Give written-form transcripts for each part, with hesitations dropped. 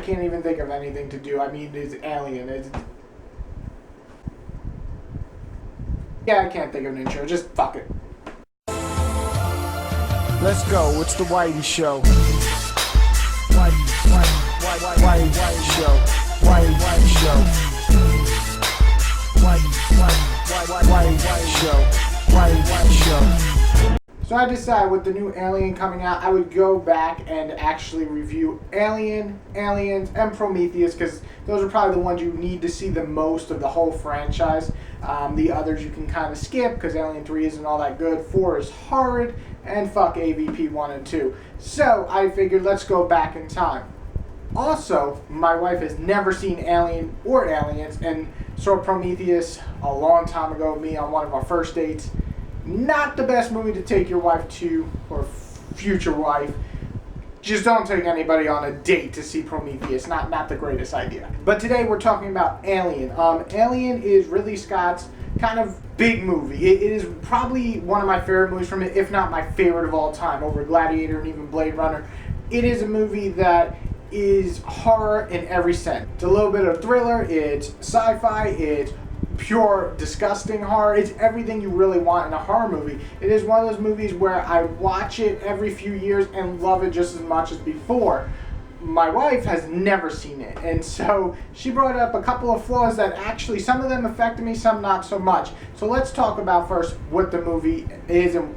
can't even think of anything to do. I mean, it's Alien. Yeah, I can't think of an intro. Just fuck it. Let's go. It's the Whitey Show. Whitey Show. Whitey Show. Whitey Show. Whitey Show. So I decided with the new Alien coming out, I would go back and actually review Alien, Aliens, and Prometheus, because those are probably the ones you need to see the most of the whole franchise. The others you can kind of skip, because Alien 3 isn't all that good, 4 is horrid, and fuck AVP 1 and 2. So I figured let's go back in time. Also, my wife has never seen Alien or Aliens, and saw Prometheus a long time ago with me on one of our first dates. Not the best movie to take your wife to, or future wife. Just don't take anybody on a date to see Prometheus. Not the greatest idea. But today we're talking about Alien. Alien is Ridley Scott's kind of big movie. It is probably one of my favorite movies from it, if not my favorite of all time, over Gladiator and even Blade Runner. It is a movie that is horror in every sense. It's a little bit of thriller, it's sci-fi, it's pure disgusting horror. It's everything you really want in a horror movie. It is one of those movies where I watch it every few years and love it just as much as before. My wife has never seen it, and so she brought up a couple of flaws that actually, some of them affected me, some not so much. So let's talk about first what the movie is, and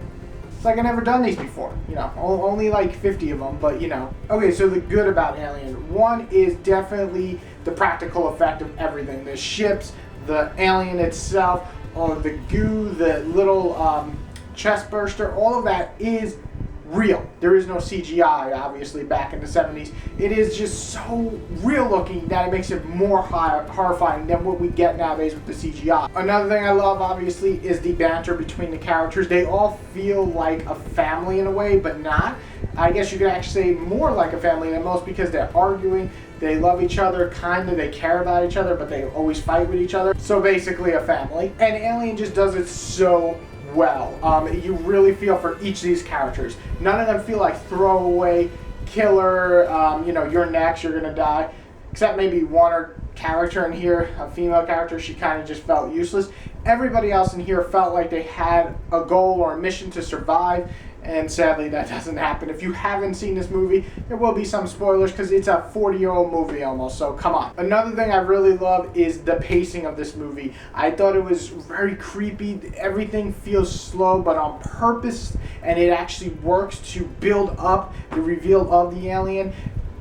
it's like I've never done these before, you know, only like 50 of them, but you know. Okay, so the good about Alien, one is definitely the practical effect of everything. The ships, the alien itself, or the goo, the little chest burster, all of that is real. There is no CGI, obviously, back in the 70s. It is just so real looking that it makes it more horrifying than what we get nowadays with the CGI. Another thing I love, obviously, is the banter between the characters. They all feel like a family in a way, but not. I guess you could actually say more like a family than most, because they're arguing, they love each other, kinda, they care about each other, but they always fight with each other. So basically a family. And Alien just does it so well. You really feel for each of these characters. None of them feel like throwaway, killer, you know, you're next, you're gonna die. Except maybe one character in here, a female character, she kind of just felt useless. Everybody else in here felt like they had a goal or a mission to survive, and sadly that doesn't happen. If you haven't seen this movie, there will be some spoilers because it's a 40-year-old movie almost, so come on. Another thing I really love is the pacing of this movie. I thought it was very creepy. Everything feels slow, but on purpose, and it actually works to build up the reveal of the alien.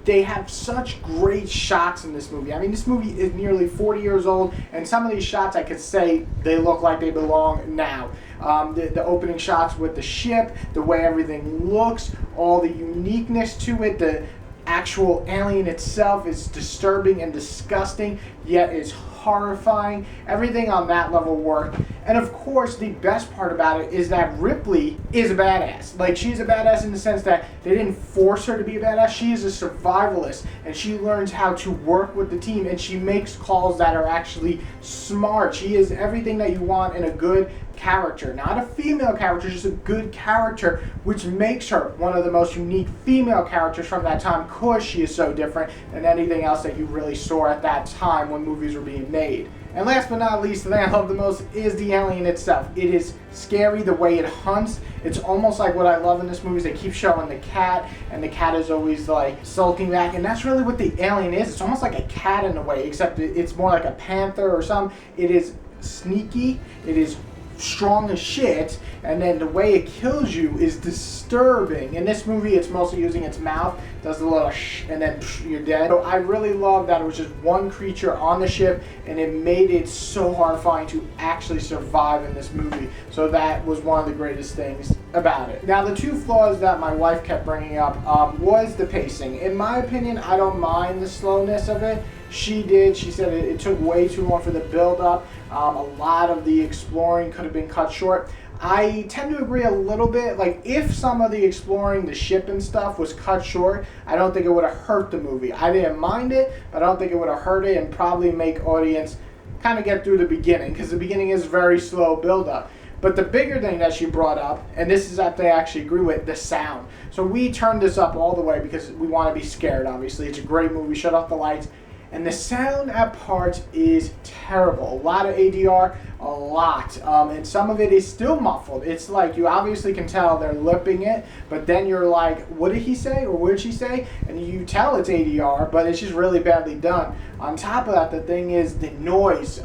They have such great shots in this movie. I mean, this movie is nearly 40 years old, and some of these shots I could say they look like they belong now. The opening shots with the ship, the way everything looks, all the uniqueness to it, the actual alien itself is disturbing and disgusting, yet is horrifying. Everything on that level worked. And of course, the best part about it is that Ripley is a badass. Like, she's a badass in the sense that they didn't force her to be a badass. She is a survivalist, and she learns how to work with the team, and she makes calls that are actually smart. She is everything that you want in a good character. Not a female character, just a good character, which makes her one of the most unique female characters from that time, because she is so different than anything else that you really saw at that time when movies were being made. And last but not least, the thing I love the most is the alien itself. It is scary the way it hunts. It's almost like what I love in this movie is they keep showing the cat, and the cat is always like sulking back, and that's really what the alien is. It's almost like a cat in a way, except it's more like a panther or something. It is sneaky, it is strong as shit, and then the way it kills you is disturbing. In this movie, it's mostly using its mouth, does a little shh, and then psh, you're dead. So I really love that it was just one creature on the ship, and it made it so horrifying to actually survive in this movie. So that was one of the greatest things about it. Now, the two flaws that my wife kept bringing up was the pacing. In my opinion, I don't mind the slowness of it. She did. She said it took way too long for the build-up. A lot of the exploring could have been cut short. I tend to agree a little bit. Like, if some of the exploring, the ship and stuff was cut short, I don't think it would have hurt the movie. I didn't mind it, but I don't think it would have hurt it, and probably make audience kind of get through the beginning, because the beginning is very slow build-up. But the bigger thing that she brought up, and this is that they actually agree with, the sound. So we turned this up all the way because we want to be scared, obviously. It's a great movie. Shut off the lights. And the sound at parts is terrible. A lot of ADR, a lot. And some of it is still muffled. It's like you obviously can tell they're lipping it, but then you're like, what did he say or what did she say? And you tell it's ADR, but it's just really badly done. On top of that, the thing is the noise.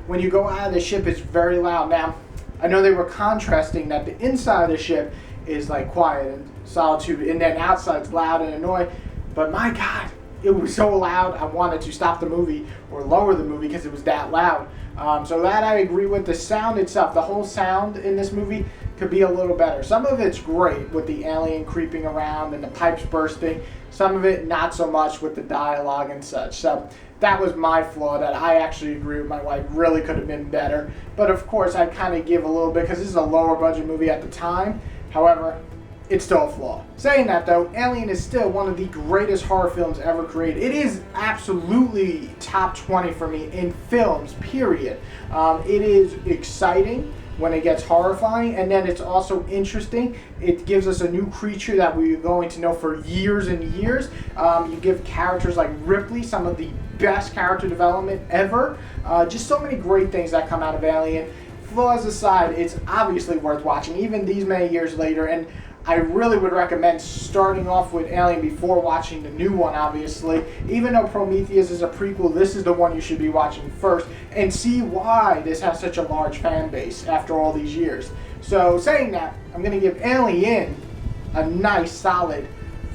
When you go out of the ship, it's very loud. Now, I know they were contrasting that the inside of the ship is like quiet and solitude, and then outside it's loud and annoying. But my God, it was so loud, I wanted to stop the movie or lower the movie because it was that loud. So that I agree with. The sound itself, the whole sound in this movie could be a little better. Some of it's great with the alien creeping around and the pipes bursting. Some of it not so much with the dialogue and such. So that was my flaw that I actually agree with my wife. Really could have been better. But of course, I kind of give a little bit because this is a lower budget movie at the time. However, it's still a flaw. Saying that though, Alien is still one of the greatest horror films ever created. It is absolutely top 20 for me in films, period. It is exciting when it gets horrifying, and then it's also interesting. It gives us a new creature that we're going to know for years and years. You give characters like Ripley some of the best character development ever. Just so many great things that come out of Alien. Flaws aside, it's obviously worth watching, even these many years later, and I really would recommend starting off with Alien before watching the new one, obviously. Even though Prometheus is a prequel, this is the one you should be watching first and see why this has such a large fan base after all these years. So saying that, I'm going to give Alien a nice solid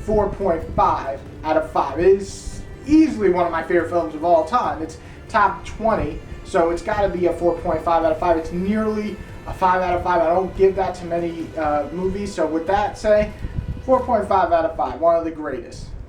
4.5 out of 5. It is easily one of my favorite films of all time. It's top 20, so it's got to be a 4.5 out of 5. It's nearly a 5 out of 5. I don't give that to many movies. So with that, say 4.5 out of 5. One of the greatest.